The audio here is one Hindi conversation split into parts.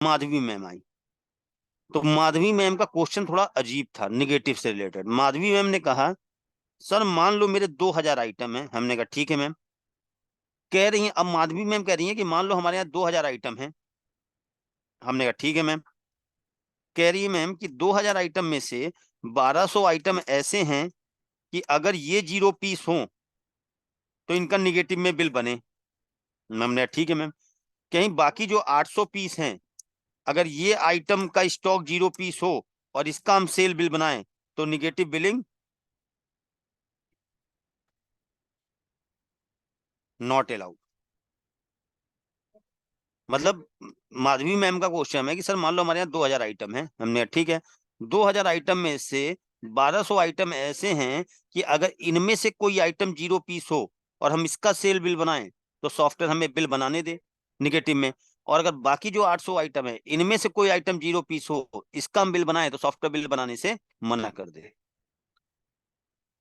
माधवी मैम आई। तो माधवी मैम का क्वेश्चन थोड़ा अजीब था, निगेटिव से रिलेटेड। माधवी मैम ने कहा सर मान लो मेरे 2000 आइटम है। हमने कहा ठीक है मैम। कह रही हैं, अब माधवी मैम कह रही हैं कि मान लो हमारे यहाँ 2000 आइटम है। हमने कहा ठीक है मैम। कह रही है मैम कि 2000 आइटम में से 1200 आइटम ऐसे हैं कि अगर ये 0 पीस हो तो इनका निगेटिव में बिल बने। मैम ने कहा ठीक है मैम। कहीं बाकी जो 800 पीस हैं, अगर ये आइटम का स्टॉक 0 पीस हो और इसका हम सेल बिल बनाएं तो निगेटिव बिलिंग नॉट अलाउड। मतलब माधवी मैम का क्वेश्चन है कि सर मान लो हमारे यहाँ 2000 आइटम है। हमने कहा ठीक है। 2000 आइटम में से 1200 आइटम ऐसे हैं कि अगर इनमें से कोई आइटम 0 पीस हो और हम इसका सेल बिल बनाएं तो सॉफ्टवेयर हमें बिल बनाने दे निगेटिव में। और अगर बाकी जो 800 आइटम है इनमें से कोई आइटम 0 पीस हो, इसका हम बिल बनाए तो सॉफ्टवेयर बिल बनाने से मना कर दे।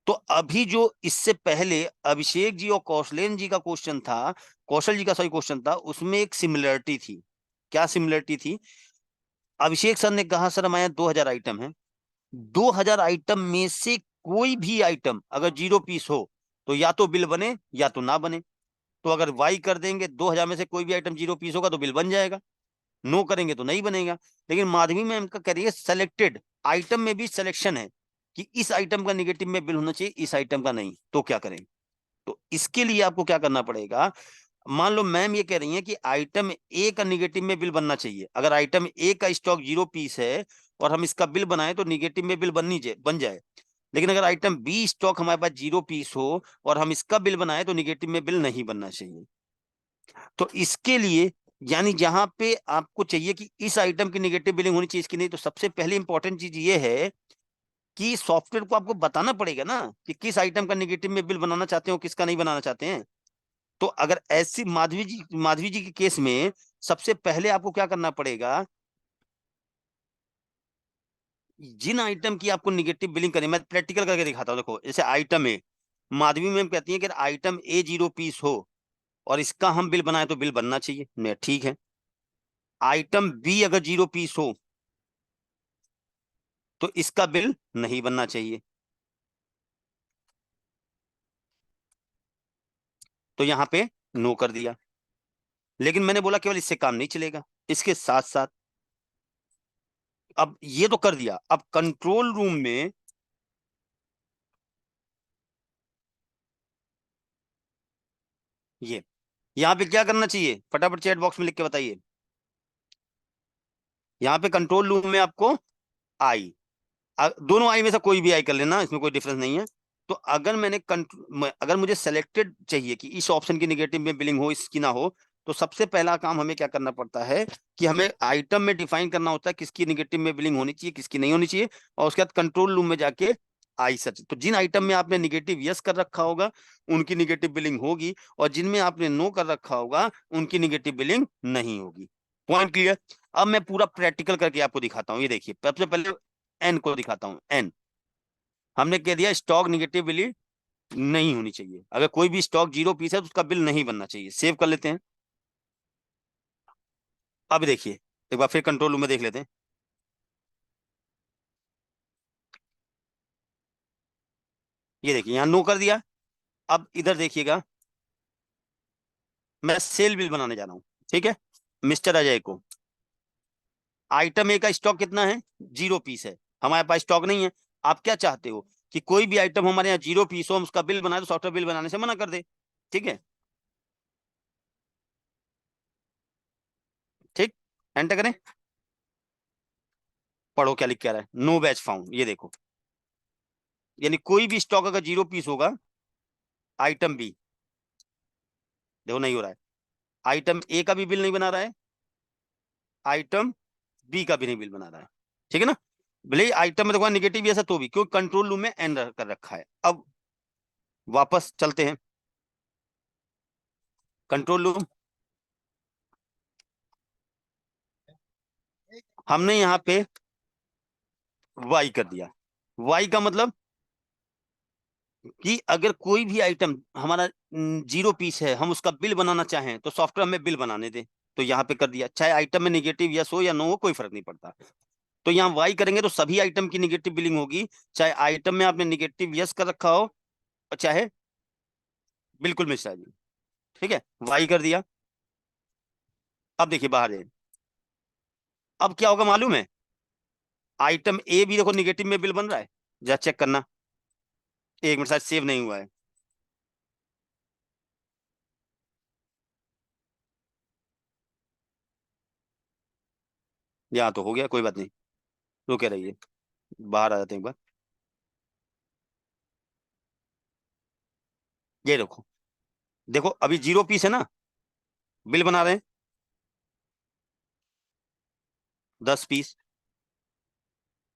तो अभी जो इससे पहले अभिषेक जी और कौशलेन जी का क्वेश्चन था, कौशल जी का सही क्वेश्चन था, उसमें एक सिमिलरिटी थी। क्या सिमिलरिटी थी? अभिषेक सर ने कहा सर हमारे यहाँ 2000 आइटम है। 2000 आइटम में से कोई भी आइटम अगर 0 पीस हो तो या तो बिल बने या तो ना बने। तो अगर वाई कर देंगे 2000 में से कोई भी आइटम 0 पीस होगा तो बिल बन जाएगा, नो करेंगे तो नहीं बनेगा। लेकिन माधवी मैम का कह रही है सेलेक्टेड आइटम में भी सिलेक्शन है कि इस आइटम का निगेटिव में बिल होना चाहिए, इस आइटम का नहीं, तो क्या करें? तो इसके लिए आपको क्या करना पड़ेगा? मान लो मैम ये कह रही हैं कि आइटम ए का निगेटिव में बिल बनना चाहिए। अगर आइटम ए का स्टॉक 0 पीस है और हम इसका बिल बनाए तो निगेटिव में बिल बन जाए। लेकिन अगर आइटम बी स्टॉक हमारे पास 0 पीस हो और हम इसका बिल बनाए तो निगेटिव में बिल नहीं बनना चाहिए। तो इसके लिए यानी जहां पे आपको चाहिए कि इस आइटम की निगेटिव बिलिंग होनी चाहिए, इसकी नहीं, तो सबसे पहले इंपॉर्टेंट चीज ये है कि सॉफ्टवेयर को आपको बताना पड़ेगा ना कि किस आइटम का निगेटिव में बिल बनाना चाहते हो, किसका नहीं बनाना चाहते हैं। तो अगर ऐसी माधवी जी के केस में सबसे पहले आपको क्या करना पड़ेगा? जिन आइटम की आपको निगेटिव बिलिंग करनी, मैं प्रैक्टिकल करके दिखाता हूं। देखो जैसे आइटम ए, माधवी मैम कहती है कि आइटम ए 0 पीस हो और इसका हम बिल बनाए तो बिल बनना चाहिए, मैं ठीक है। आइटम बी अगर 0 पीस हो तो इसका बिल नहीं बनना चाहिए। तो यहां पे नो कर दिया। लेकिन मैंने बोला केवल इससे काम नहीं चलेगा, इसके साथ साथ अब ये तो कर दिया, अब कंट्रोल रूम में ये यहां पे क्या करना चाहिए? फटाफट चैट बॉक्स में लिख के बताइए। यहां पे कंट्रोल रूम में आपको आई, दोनों आई में से कोई भी आई कर लेना, इसमें कोई डिफरेंस नहीं है। तो अगर अगर मुझे सेलेक्टेड चाहिए कि इस ऑप्शन की निगेटिव में बिलिंग हो, इसकी ना हो, तो सबसे पहला काम हमें क्या करना पड़ता है कि हमें आइटम में डिफाइन करना होता है किसकी निगेटिव में बिलिंग होनी चाहिए, किसकी नहीं होनी चाहिए। और उसके बाद कंट्रोल रूम में जाके आई सर्च, तो जिन आइटम में आपने निगेटिव यस कर रखा होगा उनकी निगेटिव बिलिंग होगी, और जिनमें आपने नो कर रखा होगा उनकी निगेटिव बिलिंग नहीं होगी। Point clear? अब मैं पूरा प्रैक्टिकल करके आपको दिखाता हूं। ये देखिए, सबसे पहले एन को दिखाता हूं। एन हमने कह दिया स्टॉक निगेटिव बिलिंग नहीं होनी चाहिए। अगर कोई भी स्टॉक 0 पीस है तो उसका बिल नहीं बनना चाहिए। सेव कर लेते हैं। अब देखिए, एक बार फिर कंट्रोल रूम में देख लेते हैं। ये देखिए यहाँ नो कर दिया। अब इधर देखिएगा, मैं सेल बिल बनाने जा रहा हूं। ठीक है, मिस्टर अजय को आइटम ए का स्टॉक कितना है? 0 पीस है। हमारे पास स्टॉक नहीं है। आप क्या चाहते हो कि कोई भी आइटम हमारे यहाँ 0 पीस हो, हम उसका बिल बनाए तो सॉफ्टवेयर बिल बनाने से मना कर दे। ठीक है, ठीक। एंटर करें। पढ़ो क्या लिख के आ रहा है, नो बैच फाउंड। ये देखो, यानी कोई भी स्टॉक अगर 0 पीस होगा, आइटम बी, देखो नहीं हो रहा है। आइटम ए का भी बिल नहीं बना रहा है, आइटम बी का भी नहीं बिल बना रहा है। ठीक है ना? भले ही आइटम में देखो निगेटिव ऐसा तो भी, क्योंकि कंट्रोल रूम में एन कर रखा है। अब वापस चलते हैं कंट्रोल रूम। हमने यहाँ पे वाई कर दिया। वाई का मतलब कि अगर कोई भी आइटम हमारा 0 पीस है, हम उसका बिल बनाना चाहें तो सॉफ्टवेयर हमें बिल बनाने दे। तो यहाँ पे कर दिया, चाहे आइटम में निगेटिव यस हो या नो हो कोई फर्क नहीं पड़ता। तो यहाँ वाई करेंगे तो सभी आइटम की निगेटिव बिलिंग होगी, चाहे आइटम में आपने निगेटिव यस कर रखा हो और चाहे बिल्कुल मिश्रा जी। ठीक है, वाई कर दिया। अब देखिए बाहर है, अब क्या होगा मालूम है, आइटम ए भी देखो निगेटिव में बिल बन रहा है, जरा चेक करना, एक मिनट शायद सेव नहीं हुआ है। यहाँ तो हो गया, कोई बात नहीं, रुके रहिए, बाहर आ जाते हैं एक बार। ये देखो, देखो अभी 0 पीस है ना, बिल बना रहे हैं 10 पीस,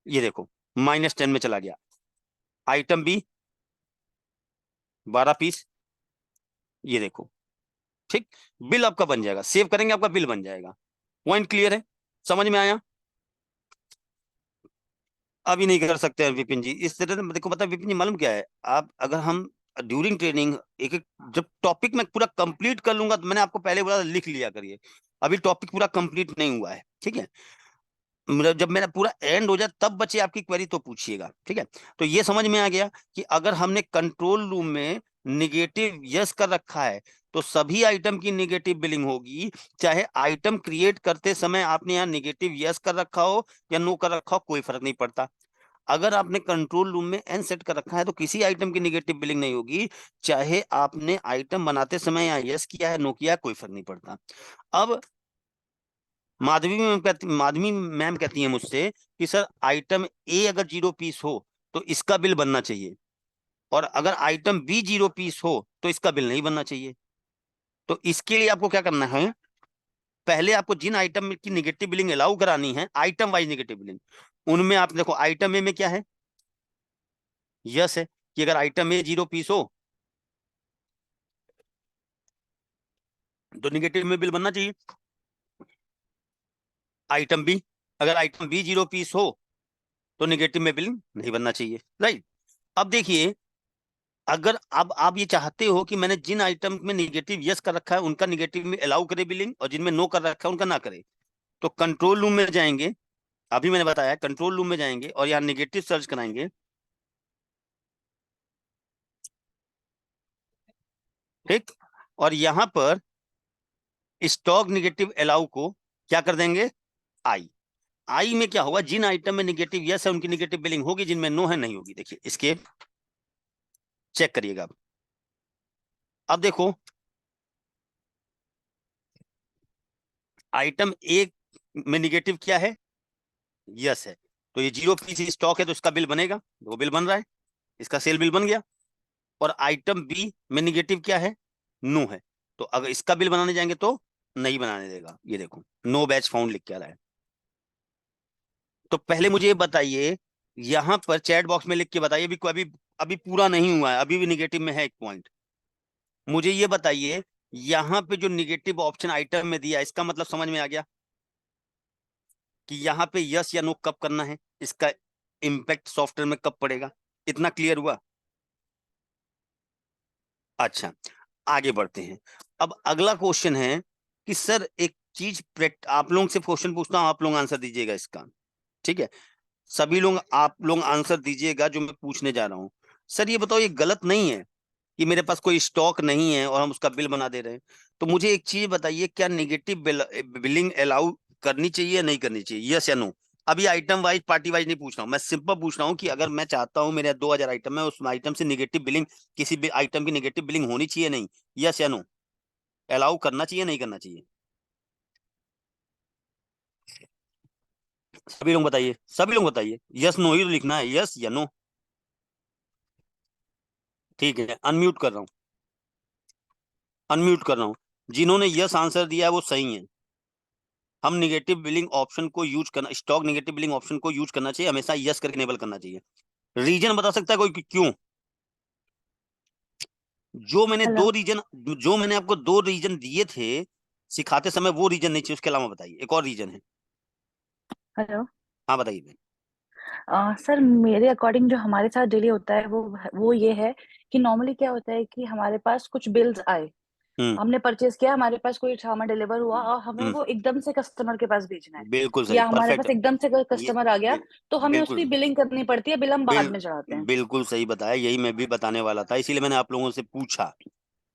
ये देखो -10 में चला गया। आइटम बी 12 पीस, ये देखो, ठीक, बिल आपका बन जाएगा, सेव करेंगे आपका बिल बन जाएगा। पॉइंट क्लियर है, समझ में आया? अभी नहीं कर सकते हैं विपिन जी इस तरह से, देखो पता है विपिन जी मालूम क्या है, आप अगर हम ड्यूरिंग ट्रेनिंग एक एक जब टॉपिक मैं पूरा कंप्लीट कर लूंगा, तो मैंने आपको पहले बोला था, लिख लिया करिए, अभी टॉपिक पूरा कंप्लीट नहीं हुआ है, ठीक है, मतलब जब मेरा पूरा एंड हो जाए तब बचे आपकी क्वेरी तो पूछिएगा, ठीक है। तो ये समझ में आ गया कि अगर हमने कंट्रोल रूम में निगेटिव यस कर रखा है तो सभी आइटम की निगेटिव बिलिंग होगी, चाहे आइटम क्रिएट करते समय आपने यहाँ निगेटिव यस कर रखा हो या नो कर रखा हो कोई फर्क नहीं पड़ता। अगर आपने कंट्रोल रूम में एन सेट कर रखा है तो किसी आइटम की निगेटिव बिलिंग नहीं होगी, चाहे आपने आइटम बनाते समय यहाँ यस किया है नो किया है कोई फर्क नहीं पड़ता। अब माधवी मैम कहती है मुझसे कि सर आइटम ए अगर 0 पीस हो तो इसका बिल बनना चाहिए, और अगर आइटम बी 0 पीस हो तो इसका बिल नहीं बनना चाहिए। तो इसके लिए आपको क्या करना है, पहले आपको जिन आइटम की निगेटिव बिलिंग अलाउ करानी है, आइटम वाइज निगेटिव बिलिंग, उनमें आप देखो आइटम ए में क्या है, यस है, कि अगर आइटम ए 0 पीस हो तो निगेटिव में बिल बनना चाहिए। आइटम बी, अगर आइटम बी 0 पीस हो तो निगेटिव में बिल नहीं बनना चाहिए, राइट। अब देखिए, अगर अब आप ये चाहते हो कि मैंने जिन आइटम में निगेटिव यस कर रखा है उनका निगेटिव में अलाउ करे बिलिंग, और जिनमें नो कर रखा है उनका ना करे, तो कंट्रोल रूम में जाएंगे, अभी मैंने बताया कंट्रोल रूम में जाएंगे और यहाँ निगेटिव सर्च कराएंगे, ठीक, और यहाँ पर स्टॉक निगेटिव अलाउ को क्या कर देंगे, आई। आई में क्या होगा, जिन आइटम में निगेटिव यस है उनकी निगेटिव बिलिंग होगी, जिनमें नो है नहीं होगी। देखिए इसके चेक करिएगा, अब देखो आइटम ए में निगेटिव क्या है, यस है, तो ये 0 पीस स्टॉक है तो इसका बिल बनेगा, वो बिल बन रहा है, इसका सेल बिल बन गया। और आइटम बी में निगेटिव क्या है, नो है, तो अगर इसका बिल बनाने जाएंगे तो नहीं बनाने देगा, ये देखो नो बैच फाउंड लिख के आ रहा है। तो पहले मुझे ये बताइए, यहां पर चैट बॉक्स में लिख के बताइए, अभी अभी अभी पूरा नहीं हुआ है, अभी भी निगेटिव में है एक पॉइंट, मुझे ये बताइए, यहाँ पे जो निगेटिव ऑप्शन आइटम में दिया इसका मतलब समझ में आ गया कि यहाँ पे यस या नो कब करना है, इसका इम्पैक्ट सॉफ्टवेयर में कब पड़ेगा, इतना क्लियर हुआ? अच्छा, आगे बढ़ते हैं। अब अगला क्वेश्चन है कि सर एक चीज आप लोगों से क्वेश्चन पूछता हूं, आप लोग आंसर दीजिएगा इसका, ठीक है, सभी लोग आप लोग आंसर दीजिएगा जो मैं पूछने जा रहा हूं। सर ये बताओ, ये गलत नहीं है कि मेरे पास कोई स्टॉक नहीं है और हम उसका बिल बना दे रहे हैं, तो मुझे एक चीज बताइए, क्या निगेटिव बिलिंग अलाउ करनी चाहिए या नहीं करनी चाहिए, यस या नो? अभी आइटम वाइज पार्टी वाइज नहीं पूछ रहा हूँ, मैं सिंपल पूछ रहा हूँ कि अगर मैं चाहता हूँ मेरे 2000 आइटम है, उस आइटम से निगेटिव बिलिंग, किसी भी आइटम की निगेटिव बिलिंग होनी चाहिए नहीं, यस या नो? अलाउ करना चाहिए नहीं करना चाहिए? सभी लोग बताइए, सभी लोग बताइए, यस नो ही तो लिखना है, यस या नो। ठीक है, अनम्यूट कर रहा हूँ, अनम्यूट कर रहा हूँ, जिन्होंने यस आंसर दिया है वो सही है। हम निगेटिव बिलिंग ऑप्शन को यूज करना, स्टॉक निगेटिव बिलिंग ऑप्शन को यूज करना चाहिए, हमेशा यस करके इनेबल करना चाहिए। रीजन बता सकता है कोई कि क्यों? जो मैंने हेलो। दो रीजन, जो मैंने आपको 2 रीजन दिए थे सिखाते समय, वो रीजन नहीं चाहिए, उसके अलावा बताइए एक और रीजन है। हेलो। हाँ बताइए। सर मेरे अकॉर्डिंग जो हमारे साथ डेली होता है वो ये है कि नॉर्मली क्या होता है कि हमारे पास कुछ बिल्स आए, हमने परचेज किया, हमारे पास कोई सामान डिलीवर हुआ और हमें हम्म, वो एकदम से कस्टमर के पास भेजना है, बिल्कुल सही, या हमारे परफेक्ट। पास एकदम से कोई ये कस्टमर आ गया तो हमें बिल्कुल उसकी बिलिंग करनी पड़ती है, बिल हम बाद बिल, में चढ़ाते हैं। बिल्कुल सही बताया, यही मैं भी बताने वाला था, इसीलिए मैंने आप लोगों से पूछा।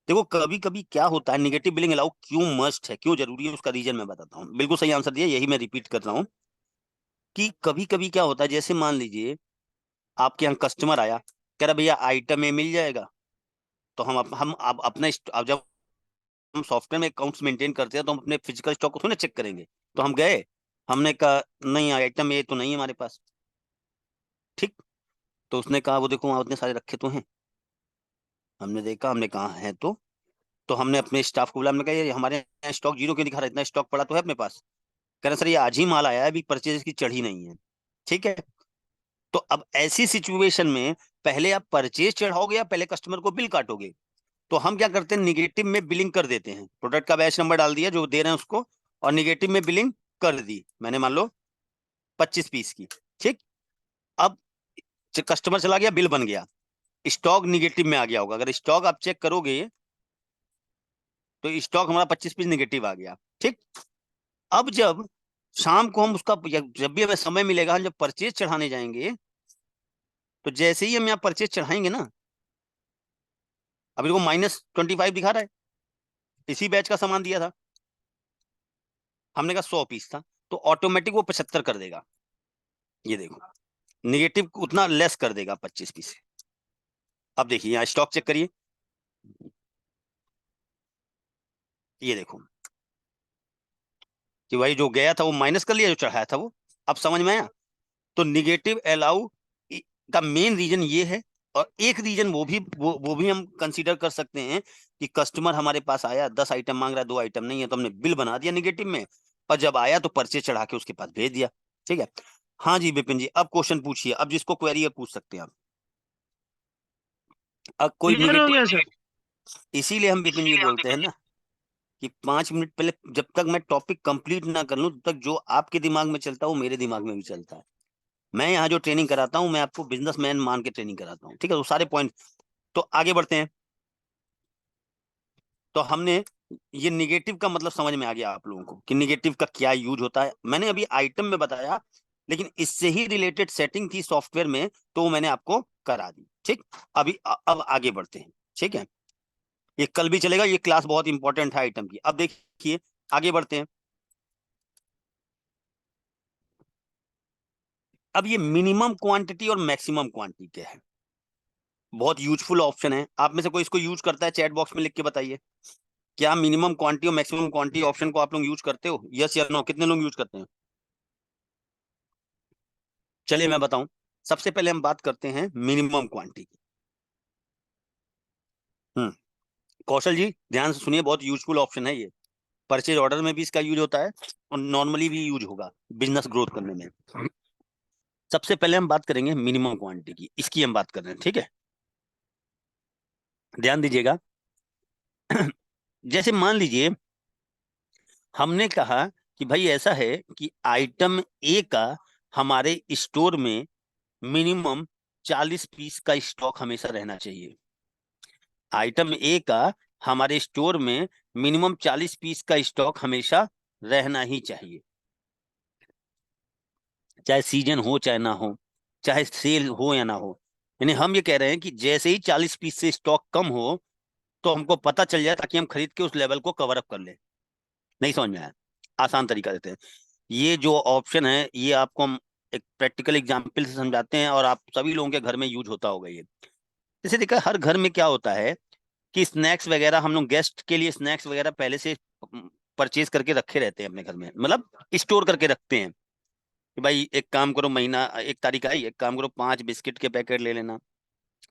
देखो कभी कभी क्या होता है, निगेटिव बिलिंग अलाउ क्यों मस्ट है, क्यों जरूरी है, उसका रीजन मैं बताता हूँ। बिल्कुल सही आंसर दिया, यही मैं रिपीट कर रहा हूँ कि कभी कभी क्या होता है, जैसे मान लीजिए आपके यहाँ कस्टमर आया, कह रहा भैया आइटम ए मिल जाएगा। तो हम अब अपना अब जब हम सॉफ्टवेयर में अकाउंट्स मेंटेन करते हैं तो हम अपने फिजिकल स्टॉक को थोड़ी ना चेक करेंगे। तो हम गए, हमने कहा नहीं आइटम ए तो नहीं है हमारे पास, ठीक। तो उसने कहा वो देखो वहाँ उतने सारे रखे तो हैं। हमने देखा, हमने कहा है तो हमने अपने स्टाफ को बुलाया, हमने कहा ये हमारे यहाँ स्टॉक जीरो क्यों दिखा रहा है, इतना स्टॉक पड़ा तो है अपने पास। कह रहे सर ये आज ही माल आया है, अभी परचेज की चढ़ी नहीं है, ठीक है। तो अब ऐसी सिचुएशन में पहले आप परचेज चढ़ाओगे या पहले कस्टमर को बिल काटोगे। तो हम क्या करते हैं, निगेटिव में बिलिंग कर देते हैं, प्रोडक्ट का बैच नंबर डाल दिया जो दे रहे हैं उसको, और निगेटिव में बिलिंग कर दी मैंने, मान लो 25 पीस की, ठीक। अब कस्टमर चला गया, बिल बन गया, स्टॉक निगेटिव में आ गया होगा, अगर स्टॉक आप चेक करोगे तो स्टॉक हमारा 25 पीस निगेटिव आ गया, ठीक। अब जब शाम को हम उसका जब भी हमें समय मिलेगा, हम जब परचेज चढ़ाने जाएंगे, तो जैसे ही हम यहाँ परचेज चढ़ाएंगे ना, अभी वो -25 दिखा रहा है, इसी बैच का सामान दिया था, हमने कहा 100 पीस था, तो ऑटोमेटिक वो 75 कर देगा। ये देखो निगेटिव उतना लेस कर देगा 25 पीस से। अब देखिए यहाँ स्टॉक चेक करिए, ये देखो कि भाई जो गया था वो माइनस कर लिया, जो चढ़ाया था वो। अब समझ में आया। तो निगेटिव अलाउ का मेन रीजन ये है। और एक रीजन वो भी हम कंसीडर कर सकते हैं कि कस्टमर हमारे पास आया, 10 आइटम मांग रहा है, 2 आइटम नहीं है, तो हमने बिल बना दिया निगेटिव में, और जब आया तो परचेज चढ़ा के उसके पास भेज दिया, ठीक है। हाँ जी विपिन जी, अब क्वेश्चन पूछिए, अब जिसको क्वेरी है पूछ सकते हैं आप। अब कोई क्लियर हो निगेटिव, गया सर? इसीलिए हम विपिन जी बोलते हैं ना कि 5 मिनट पहले जब तक मैं टॉपिक कंप्लीट ना कर लूं, तब तक जो आपके दिमाग में चलता है वो मेरे दिमाग में भी चलता है। मैं यहाँ जो ट्रेनिंग कराता हूँ, मैं आपको बिजनेसमैन मान के ट्रेनिंग कराता हूँ, ठीक है। तो सारे पॉइंट, तो आगे बढ़ते हैं। तो हमने ये निगेटिव का मतलब समझ में आ गया आप लोगों को कि निगेटिव का क्या यूज होता है, मैंने अभी आइटम में बताया, लेकिन इससे ही रिलेटेड सेटिंग थी सॉफ्टवेयर में, तो वो मैंने आपको करा दी, ठीक। अभी अब आगे बढ़ते हैं, ठीक है। ये कल भी चलेगा, ये क्लास बहुत इंपॉर्टेंट है आइटम की। अब देखिए आगे बढ़ते हैं। अब ये मिनिमम क्वांटिटी और मैक्सिमम क्वांटिटी क्या है, बहुत यूजफुल ऑप्शन है। आप में से कोई इसको यूज करता है, चैट बॉक्स में लिख के बताइए। क्या मिनिमम क्वांटिटी और मैक्सिमम क्वांटिटी ऑप्शन को आप लोग यूज करते हो, यस या नो, कितने लोग यूज करते हैं। चलिए मैं बताऊं, सबसे पहले हम बात करते हैं मिनिमम क्वांटिटी की। कौशल जी ध्यान से सुनिए, बहुत यूजफुल ऑप्शन है ये, परचेज ऑर्डर में भी इसका यूज होता है और नॉर्मली भी यूज होगा बिजनेस ग्रोथ करने में। सबसे पहले हम बात करेंगे मिनिमम क्वांटिटी की, इसकी हम बात कर रहे हैं, ठीक है। ध्यान दीजिएगा। जैसे मान लीजिए हमने कहा कि भाई ऐसा है कि आइटम ए का हमारे स्टोर में मिनिमम 40 पीस का स्टॉक हमेशा रहना चाहिए। आइटम ए का हमारे स्टोर में मिनिमम 40 पीस का स्टॉक हमेशा रहना ही चाहिए, चाहे सीजन हो चाहे ना हो, चाहे सेल हो या ना हो। यानी हम ये कह रहे हैं कि जैसे ही 40 पीस से स्टॉक कम हो तो हमको पता चल जाए, ताकि हम खरीद के उस लेवल को कवर अप कर ले। नहीं समझ में आया, आसान तरीका देते हैं। ये जो ऑप्शन है ये आपको हम एक प्रैक्टिकल एग्जाम्पल से समझाते हैं, और आप सभी लोगों के घर में यूज होता होगा ये। जैसे देखा, हर घर में क्या होता है कि स्नैक्स वगैरह, हम लोग गेस्ट के लिए स्नैक्स वगैरह पहले से परचेज करके रखे रहते हैं अपने घर में, मतलब स्टोर करके रखते हैं कि भाई एक काम करो, महीना 1 तारीख आई, एक काम करो 5 बिस्किट के पैकेट ले लेना,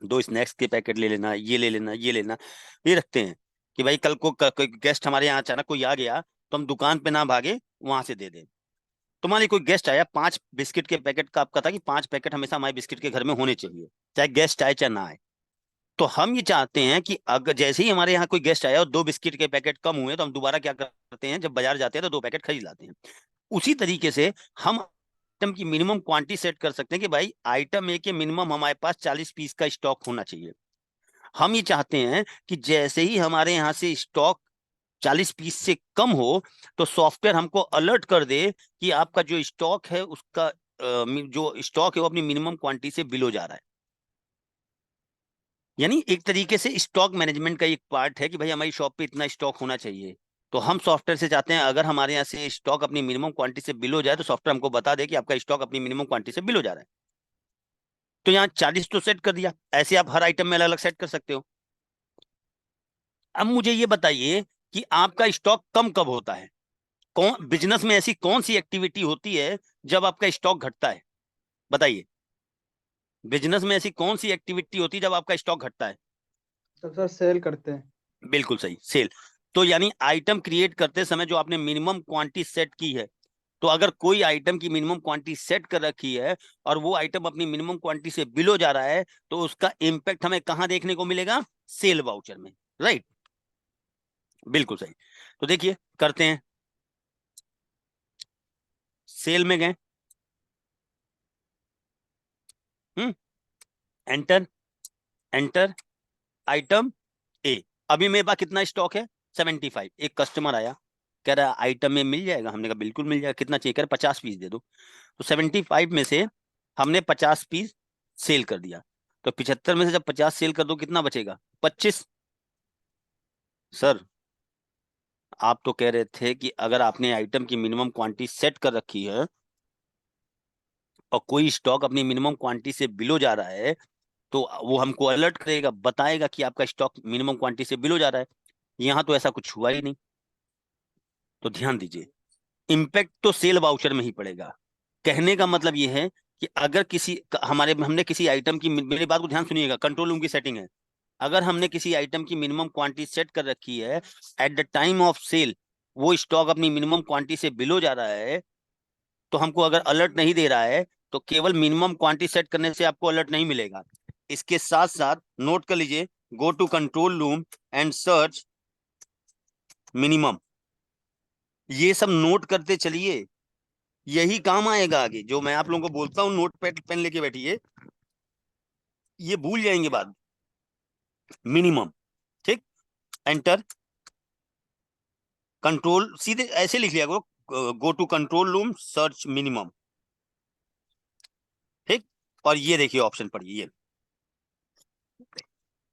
2 स्नैक्स के पैकेट ले लेना, ये ले लेना, ये लेना, ये रखते हैं कि भाई कल को कोई गेस्ट हमारे यहाँ अचानक कोई आ गया तो हम दुकान पे ना भागे, वहां से दे दें। तो मान लीजिए कोई गेस्ट आया, 5 बिस्किट के पैकेट का आपका था कि 5 पैकेट हमेशा हमारे बिस्किट के घर में होने चाहिए, चाहे गेस्ट आए चाहे ना आए। तो हम ये चाहते हैं कि अगर जैसे ही हमारे यहाँ कोई गेस्ट आया और 2 बिस्किट के पैकेट कम हुए, तो हम दोबारा क्या करते हैं, जब बाजार जाते हैं तो 2 पैकेट खरीद लाते हैं। उसी तरीके से हम आइटम की मिनिमम क्वांटिटी सेट कर सकते हैं कि भाई आइटम ए के मिनिमम हमारे पास 40 पीस का स्टॉक होना चाहिए। हम ये चाहते हैं कि जैसे ही हमारे यहाँ से स्टॉक 40 पीस से कम हो तो सॉफ्टवेयर हमको अलर्ट कर दे कि आपका जो स्टॉक है उसका जो स्टॉक है वो अपनी मिनिमम क्वांटिटी से बिलो जा रहा है। यानी एक तरीके से स्टॉक मैनेजमेंट का एक पार्ट है कि भाई हमारी शॉप पे इतना स्टॉक होना चाहिए। तो हम सॉफ्टवेयर से चाहते हैं अगर हमारे यहाँ से स्टॉक अपनी मिनिमम क्वांटिटी से बिलो जाए तो सॉफ्टवेयर हमको बता दे कि आपका स्टॉक अपनी मिनिमम क्वांटिटी से बिलो जा रहा है। तो यहाँ 40 तो सेट कर दिया, ऐसे आप हर आइटम में अलग अलग सेट कर सकते हो। अब मुझे ये बताइए कि आपका स्टॉक कम कब होता है? कौन बिजनेस में ऐसी कौन सी एक्टिविटी होती है जब आपका स्टॉक घटता है? बताइए, बिजनेस में ऐसी कौन सी एक्टिविटी होती है जब आपका स्टॉक घटता है? तो सर सेल करते हैं। बिल्कुल सही, सेल। तो यानी आइटम क्रिएट करते समय जो आपने मिनिमम क्वांटिटी सेट की है, तो अगर कोई आइटम की मिनिमम क्वांटिटी सेट कर रखी है और वो आइटम अपनी मिनिमम क्वांटिटी से बिलो जा रहा है तो उसका इंपैक्ट हमें कहां देखने को मिलेगा? सेल वाउचर में, राइट? बिल्कुल सही। तो देखिए करते हैं, सेल में गए, एंटर, एंटर आइटम ए। अभी मेरे पास कितना स्टॉक है? 75। एक कस्टमर आया, कह रहा आइटम में मिल जाएगा। हमने कहा बिल्कुल मिल जाएगा, कितना चाहिए? कह रहा 50 पीस दे दो। तो 75 में से हमने 50 पीस सेल कर दिया। तो 75 में से जब 50 सेल कर दो कितना बचेगा? 25। सर आप तो कह रहे थे कि अगर आपने आइटम की मिनिमम क्वांटिटी सेट कर रखी है और कोई स्टॉक अपनी मिनिमम क्वांटिटी से बिलो जा रहा है तो वो हमको अलर्ट करेगा, बताएगा कि आपका स्टॉक मिनिमम क्वांटिटी से बिलो जा रहा है। यहाँ तो ऐसा कुछ हुआ ही नहीं। तो ध्यान दीजिए, इम्पैक्ट तो सेल वाउचर में ही पड़ेगा। कहने का मतलब ये है कि अगर किसी हमारे हमने किसी आइटम की, मेरी बात को ध्यान सुनिएगा, कंट्रोल रूम की सेटिंग है। अगर हमने किसी आइटम की मिनिमम क्वांटिटी सेट कर रखी है, at the time of sale वो स्टॉक अपनी मिनिमम क्वांटिटी से बिलो जा रहा है, तो हमको अगर अलर्ट नहीं दे रहा है तो केवल मिनिमम क्वांटिटी सेट करने से आपको अलर्ट नहीं मिलेगा। इसके साथ साथ नोट कर लीजिए, go to control room and search minimum. ये सब नोट करते चलिए, यही काम आएगा आगे। जो मैं आप लोगों को बोलता हूँ नोट पैड पेन लेके बैठिए, ये भूल जाएंगे बाद। मिनिमम, ठीक, एंटर, कंट्रोल, सीधे ऐसे लिख लिया करो, go to control room search minimum, ठीक। और ये देखिए ऑप्शन पढ़िए, ये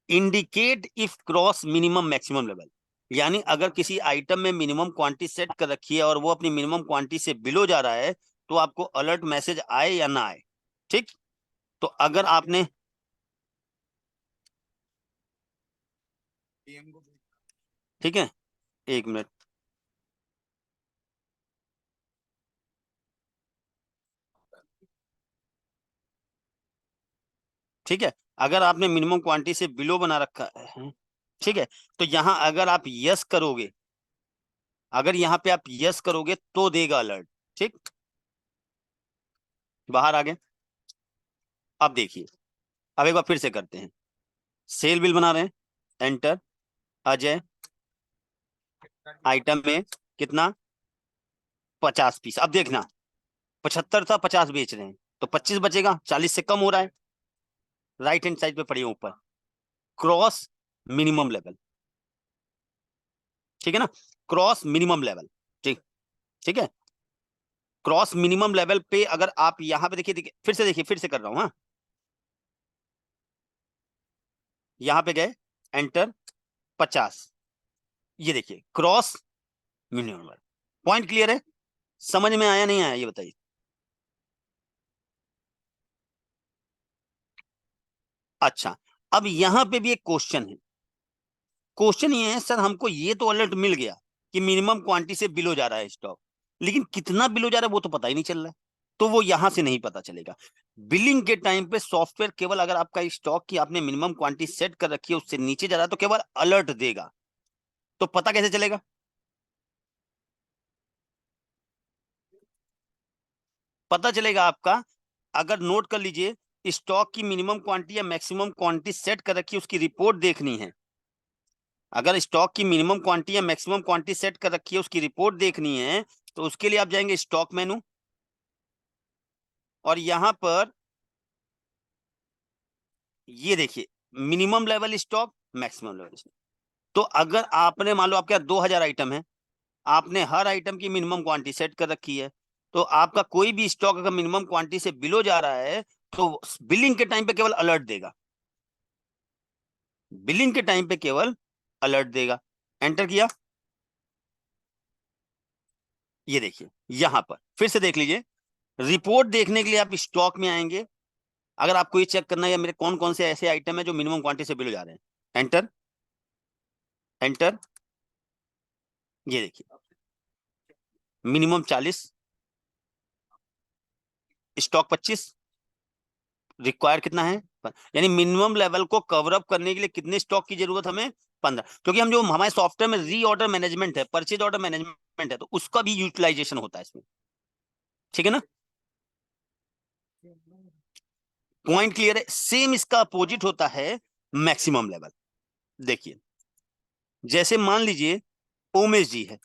indicate if cross minimum maximum level. यानी अगर किसी आइटम में मिनिमम क्वांटिटी सेट कर रखी है और वो अपनी मिनिमम क्वांटिटी से बिलो जा रहा है तो आपको अलर्ट मैसेज आए या ना आए, ठीक। तो अगर आपने, ठीक है, एक मिनट, ठीक है, अगर आपने मिनिमम क्वांटिटी से बिलो बना रखा है, ठीक है, तो यहां अगर आप यस करोगे, अगर यहाँ पे आप यस करोगे तो देगा अलर्ट, ठीक। बाहर आ गए। अब देखिए, अब एक बार फिर से करते हैं, सेल बिल बना रहे हैं, एंटर, अजय, आइटम में कितना? 50 पीस। अब देखना, 75 था, 50 बेच रहे हैं तो 25 बचेगा, 40 से कम हो रहा है। राइट हैंड साइड पे पढ़िए ऊपर, क्रॉस मिनिमम लेवल, ठीक है ना, क्रॉस मिनिमम लेवल, ठीक, ठीक है। क्रॉस मिनिमम लेवल पे अगर आप यहां पे देखिए, देखिए फिर से, देखिए फिर से कर रहा हूं, हाँ, यहां पे गए, एंटर, 50, ये देखिए cross minimum level. Point clear है? समझ में आया नहीं आया ये बताइए। अच्छा, अब यहां पे भी एक क्वेश्चन है। क्वेश्चन ये है, सर हमको ये तो अलर्ट मिल गया कि मिनिमम क्वांटिटी से बिलो जा रहा है स्टॉक, लेकिन कितना बिलो जा रहा है वो तो पता ही नहीं चल रहा है। तो वो यहां से नहीं पता चलेगा। बिलिंग के टाइम पे सॉफ्टवेयर केवल अगर आपका स्टॉक की आपने मिनिमम क्वांटिटी सेट कर रखी है उससे नीचे जा रहा है तो केवल अलर्ट देगा। तो पता कैसे चलेगा? पता चलेगा आपका, अगर नोट कर लीजिए, स्टॉक की मिनिमम क्वांटिटी या मैक्सिमम क्वांटिटी सेट कर रखी है उसकी रिपोर्ट देखनी है। अगर स्टॉक की मिनिमम क्वांटिटी या मैक्सिमम क्वांटिटी सेट कर रखी है उसकी रिपोर्ट देखनी है तो उसके लिए आप जाएंगे स्टॉक मेनू, और यहां पर ये देखिए minimum level stock maximum level. तो अगर आपने मान लो आपके 2000 आइटम है, आपने हर आइटम की मिनिमम क्वांटिटी सेट कर रखी है, तो आपका कोई भी स्टॉक अगर मिनिमम क्वांटिटी से बिलो जा रहा है तो बिलिंग के टाइम पे केवल अलर्ट देगा, बिलिंग के टाइम पे केवल अलर्ट देगा। एंटर किया, ये देखिए यहां पर फिर से देख लीजिए, रिपोर्ट देखने के लिए आप स्टॉक में आएंगे, अगर आपको ये चेक करना है मेरे कौन कौन से ऐसे आइटम है जो मिनिमम क्वांटिटी से बिलो जा रहे हैं। एंटर, एंटर, ये देखिए मिनिमम 40, स्टॉक 25, रिक्वायर कितना है, यानी मिनिमम लेवल को कवर अप करने के लिए कितने स्टॉक की जरूरत हमें, 15। क्योंकि हम जो हमारे सॉफ्टवेयर में री ऑर्डर मैनेजमेंट है, परचेज ऑर्डर मैनेजमेंट है, तो उसका भी यूटिलाइजेशन होता है इसमें, ठीक है ना। पॉइंट क्लियर है। सेम इसका अपोजिट होता है मैक्सिमम लेवल। देखिए जैसे मान लीजिए उमेश जी है,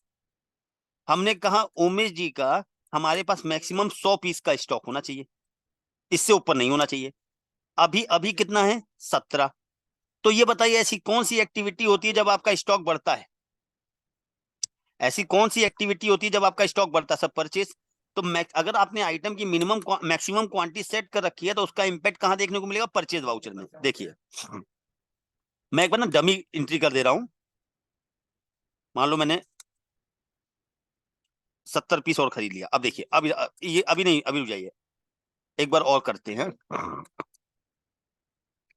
हमने कहा उमेश जी का हमारे पास मैक्सिमम 100 पीस का स्टॉक होना चाहिए, इससे ऊपर नहीं होना चाहिए। अभी अभी कितना है, 17। तो ये बताइए ऐसी कौन सी एक्टिविटी होती है जब आपका स्टॉक बढ़ता है, ऐसी कौन सी एक्टिविटी होती है जब आपका स्टॉक बढ़ता है, सब परचेज। तो अगर आपने आइटम की मिनिमम मैक्सिमम क्वांटिटी सेट कर रखी है तो उसका इंपैक्ट कहां देखने को मिलेगा, परचेज वाउचर में। देखिए मैं एक बार ना डमी एंट्री कर दे रहा हूं, मान लो मैंने 70 पीस और खरीद लिया। अब देखिए अब ये अभी नहीं, अभी रुक जाइए, एक बार और करते हैं।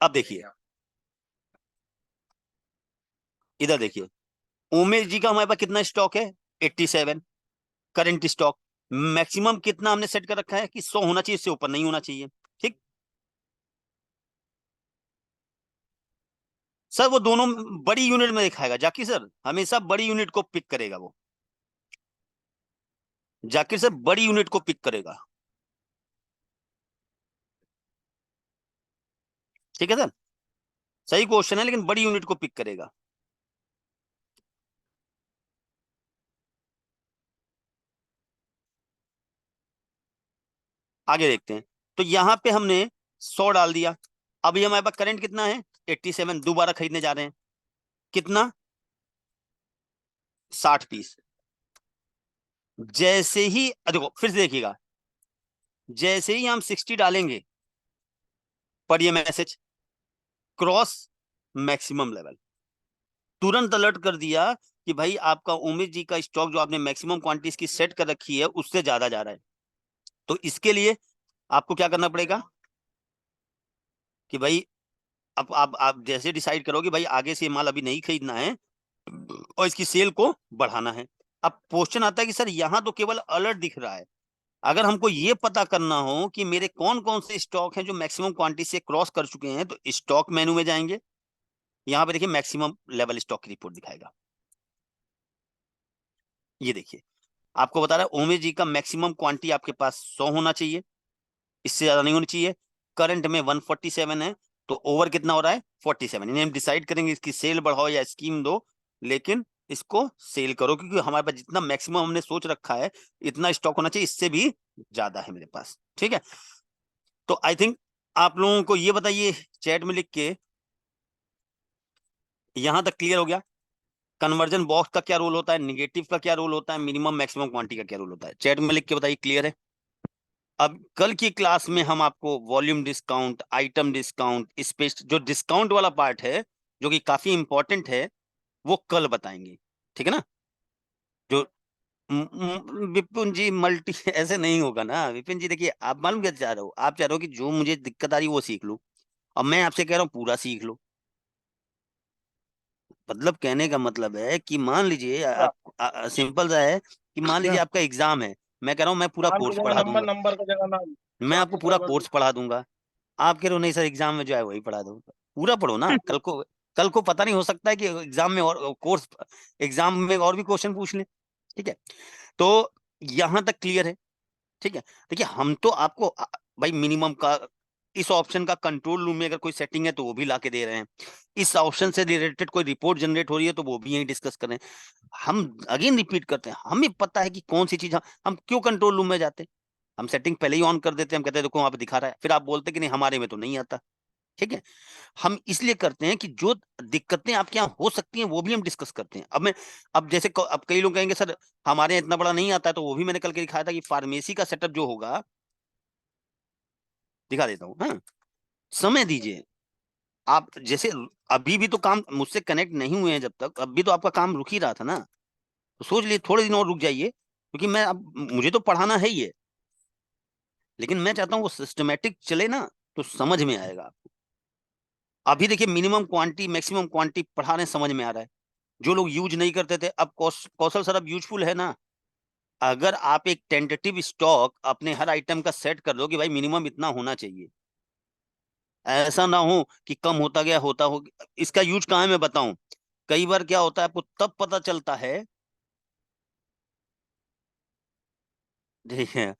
अब देखिए इधर देखिए, उमेश जी का हमारे पास कितना स्टॉक है, 87 करंट स्टॉक। मैक्सिमम कितना हमने सेट कर रखा है कि 100 होना चाहिए, इससे ऊपर नहीं होना चाहिए, ठीक। सर वो दोनों बड़ी यूनिट में दिखाएगा, जाकिर सर हमेशा बड़ी यूनिट को पिक करेगा, वो जाकिर सर बड़ी यूनिट को पिक करेगा, ठीक है सर, सही क्वेश्चन है लेकिन बड़ी यूनिट को पिक करेगा। आगे देखते हैं, तो यहां पे हमने 100 डाल दिया। अब ये हमारे पास करंट कितना है, 87, दोबारा खरीदने जा रहे हैं, कितना, 60 पीस। जैसे ही देखो फिर से देखिएगा, जैसे ही हम 60 डालेंगे पर ये मैसेज क्रॉस मैक्सिमम लेवल, तुरंत अलर्ट कर दिया कि भाई आपका उमेश जी का स्टॉक जो आपने मैक्सिमम क्वांटिटी की सेट कर रखी है उससे ज्यादा जा रहा है। तो इसके लिए आपको क्या करना पड़ेगा कि भाई अब आप जैसे डिसाइड करो कि भाई आगे से ये माल अभी नहीं खरीदना है और इसकी सेल को बढ़ाना है। अब क्वेश्चन आता है कि सर यहाँ तो केवल अलर्ट दिख रहा है, अगर हमको ये पता करना हो कि मेरे कौन कौन से स्टॉक हैं जो मैक्सिमम क्वांटिटी से क्रॉस कर चुके हैं, तो स्टॉक मेनू में जाएंगे, यहाँ पे देखिए मैक्सिमम लेवल स्टॉक की रिपोर्ट दिखाएगा। ये देखिए आपको बता रहा है ओमेश जी का मैक्सिमम क्वांटिटी आपके पास 100 होना चाहिए, इससे ज्यादा नहीं होनी चाहिए। करंट में 147 है, तो ओवर कितना हो रहा है, 47। इन्हें हम डिसाइड करेंगे इसकी सेल बढ़ाओ या स्कीम दो, लेकिन इसको सेल करो क्योंकि हमारे पास जितना मैक्सिमम हमने सोच रखा है इतना स्टॉक होना चाहिए, इससे भी ज्यादा है मेरे पास, ठीक है। तो आई थिंक आप लोगों को ये बताइए चैट में लिख के, यहां तक क्लियर हो गया कन्वर्जन बॉक्स का क्या रोल होता है, निगेटिव का क्या रोल होता है, मिनिमम मैक्सिमम क्वांटिटी का क्या रोल होता है, चैट में लिख के बताइए क्लियर है। अब कल की क्लास में हम आपको volume discount, item discount, space जो डिस्काउंट वाला पार्ट है जो कि काफी इंपॉर्टेंट है वो कल बताएंगे, ठीक है ना। जो विपिन जी मल्टी ऐसे नहीं होगा ना विपिन जी, देखिए आप मालूम क्या चाह रहे हो, आप चाह रहे हो कि जो मुझे दिक्कत आ रही है वो सीख लूं, और मैं आपसे कह रहा हूँ पूरा सीख लो। मतलब कहने का मतलब है कि मान लीजिए आप सिंपल सा है कि मान लीजिए क्या आपका एग्जाम है, मैं कह रहा हूँ मैं पूरा नाम की कोर्स जगह पढ़ा नंबर, दूंगा, नंबर की जगह नाम। मैं आपको पूरा कोर्स पढ़ा दूंगा, आप कह रहे हो नहीं सर एग्जाम में जो है वही पढ़ा दो, पूरा पढ़ो ना, कल को पता नहीं हो सकता है कि एग्जाम में और कोर्स, एग्जाम में और भी क्वेश्चन पूछ लें, ठीक है। तो यहां तक क्लियर है, ठीक है। देखिए हम तो आपको भाई मिनिमम का इस ऑप्शन का कंट्रोल रूम में अगर कोई सेटिंग है तो वो भी ला के दे रहे हैं, इस ऑप्शन से रिलेटेड कोई रिपोर्ट जनरेट हो रही है तो वो भी यही डिस्कस कर रहे हैं। हम अगेन रिपीट करते हैं, हमें पता है कि कौन सी चीज, हम क्यों कंट्रोल रूम में जाते हैं, हम सेटिंग पहले ही ऑन कर देते हैं, हम कहते हैं देखो वहां पे दिखा रहा है, फिर आप बोलते कि नहीं हमारे में तो नहीं आता, ठीक है, हम इसलिए करते हैं कि जो दिक्कतें आपके यहाँ हो सकती हैं वो भी हम डिस्कस करते हैं। अब जैसे अब कई लोग कहेंगे सर हमारे यहाँ इतना बड़ा नहीं आता है, तो वो भी मैंने कल के दिखाया था कि फार्मेसी का सेटअप जो होगा, दिखा देता हूँ। हाँ, समय दीजिए आप। जैसे अभी भी तो काम मुझसे कनेक्ट नहीं हुए हैं जब तक, अब भी तो आपका काम रुक ही रहा था ना, तो सोच लिए थोड़े दिन और रुक जाइए, क्योंकि मैं अब मुझे तो पढ़ाना है ही है, लेकिन मैं चाहता हूँ वो सिस्टमेटिक चले ना, तो समझ में आएगा आपको। अभी देखिए मिनिमम क्वांटिटी मैक्सिमम क्वांटिटी पढ़ा रहे हैं, समझ में आ रहा है। जो लोग यूज नहीं करते थे, अब कौशल सर अब यूजफुल है ना। अगर आप एक टेंटेटिव स्टॉक अपने हर आइटम का सेट कर दो कि भाई मिनिमम इतना होना चाहिए, ऐसा ना हो कि कम होता गया होता हो। इसका यूज कहाँ है मैं बताऊं। कई बार क्या होता है आपको तब पता चलता है, ठीक है,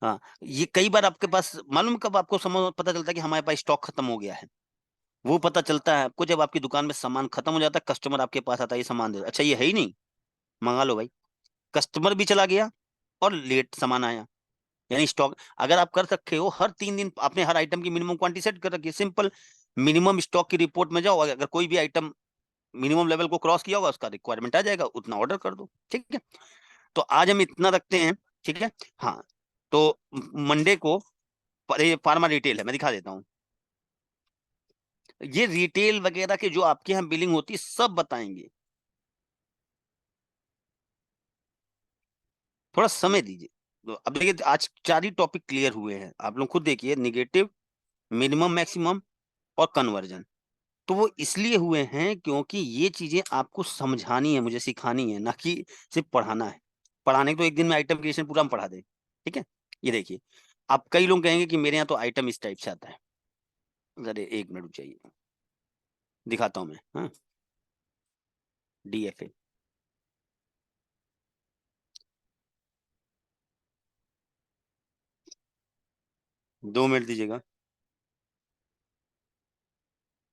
हाँ, ये कई बार आपके पास मालूम कब आपको समझ पता चलता है कि हमारे पास स्टॉक खत्म हो गया है। वो पता चलता है आपको जब आपकी दुकान में सामान खत्म हो जाता है, कस्टमर आपके पास आता है, ये सामान दे दो। अच्छा ये है ही नहीं, मंगा लो भाई। कस्टमर भी चला गया और लेट सामान आया। यानी स्टॉक अगर आप कर सकते हो, हर 3 दिन आपने हर आइटम की मिनिमम क्वांटिटी सेट कर रखी है, सिंपल। मिनिमम स्टॉक की रिपोर्ट में जाओ, अगर कोई भी आइटम मिनिमम लेवल को क्रॉस किया होगा, उसका रिक्वायरमेंट आ जाएगा, उतना ऑर्डर कर दो। ठीक है, तो आज हम इतना रखते हैं। ठीक है, हाँ, तो मंडे को फार्मा रिटेल है, मैं दिखा देता हूँ। ये रिटेल वगैरह के जो आपके यहाँ बिलिंग होती है सब बताएंगे, थोड़ा समय दीजिए। तो अब देखिए आज 4 ही टॉपिक क्लियर हुए हैं, आप लोग खुद देखिए, निगेटिव, मिनिमम मैक्सिमम और कन्वर्जन। तो वो इसलिए हुए हैं क्योंकि ये चीजें आपको समझानी है, मुझे सिखानी है, ना कि सिर्फ पढ़ाना है। पढ़ाने को तो एक दिन में आइटम क्रिएशन पूरा हम पढ़ा दें। ठीक है, ये देखिए, आप कई लोग कहेंगे कि मेरे यहाँ तो आइटम इस टाइप से आता है। अरे 1 मिनट रुक जाइए, दिखाता हूँ मैं। हाँ, DFA, 2 मिनट दीजिएगा।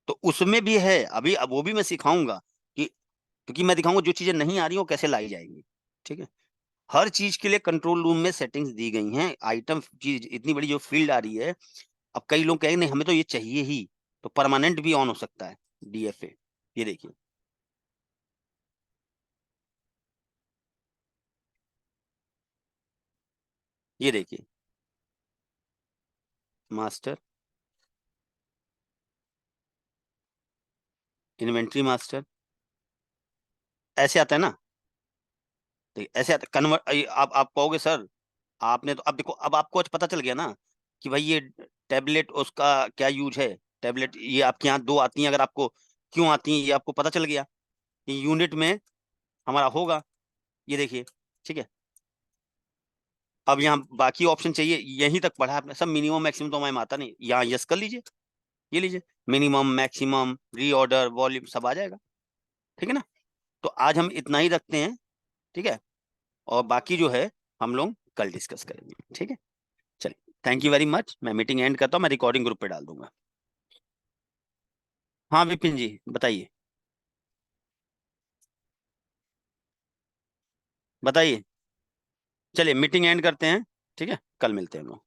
तो उसमें भी है अभी, अब वो भी मैं सिखाऊंगा कि, क्योंकि मैं दिखाऊंगा जो चीजें नहीं आ रही वो कैसे लाई जाएंगी। ठीक है, हर चीज के लिए कंट्रोल रूम में सेटिंग्स दी गई हैं। आइटम चीज इतनी बड़ी जो फील्ड आ रही है, अब कई लोग कहेंगे नहीं हमें तो ये चाहिए ही, तो परमानेंट भी ऑन हो सकता है DFA। ये देखिए, ये देखिए, मास्टर, इन्वेंट्री मास्टर, ऐसे आता है ना। देखिए ऐसे आता है कन्वर्ट। आप कहोगे सर आपने तो, अब देखो अब आपको आज पता चल गया ना कि भाई ये टेबलेट उसका क्या यूज है। टेबलेट ये आपके यहाँ 2 आती हैं, अगर आपको क्यों आती हैं ये आपको पता चल गया कि यूनिट में हमारा होगा। ये देखिए, ठीक है, अब यहाँ बाकी ऑप्शन चाहिए, यहीं तक पढ़ा आपने सब। मिनिमम मैक्सिमम तो हमारे में आता नहीं, यहाँ यस कर लीजिए, ये लीजिए, मिनिमम मैक्सिमम रीऑर्डर वॉल्यूम सब आ जाएगा। ठीक है ना, तो आज हम इतना ही रखते हैं। ठीक है, और बाकी जो है हम लोग कल डिस्कस करेंगे। ठीक है, चलिए, थैंक यू वेरी मच। मैं मीटिंग एंड करता हूँ, मैं रिकॉर्डिंग ग्रुप पे डाल दूंगा। हाँ विपिन जी बताइए, बताइए। चलिए मीटिंग एंड करते हैं, ठीक है, कल मिलते हैं हम लोग।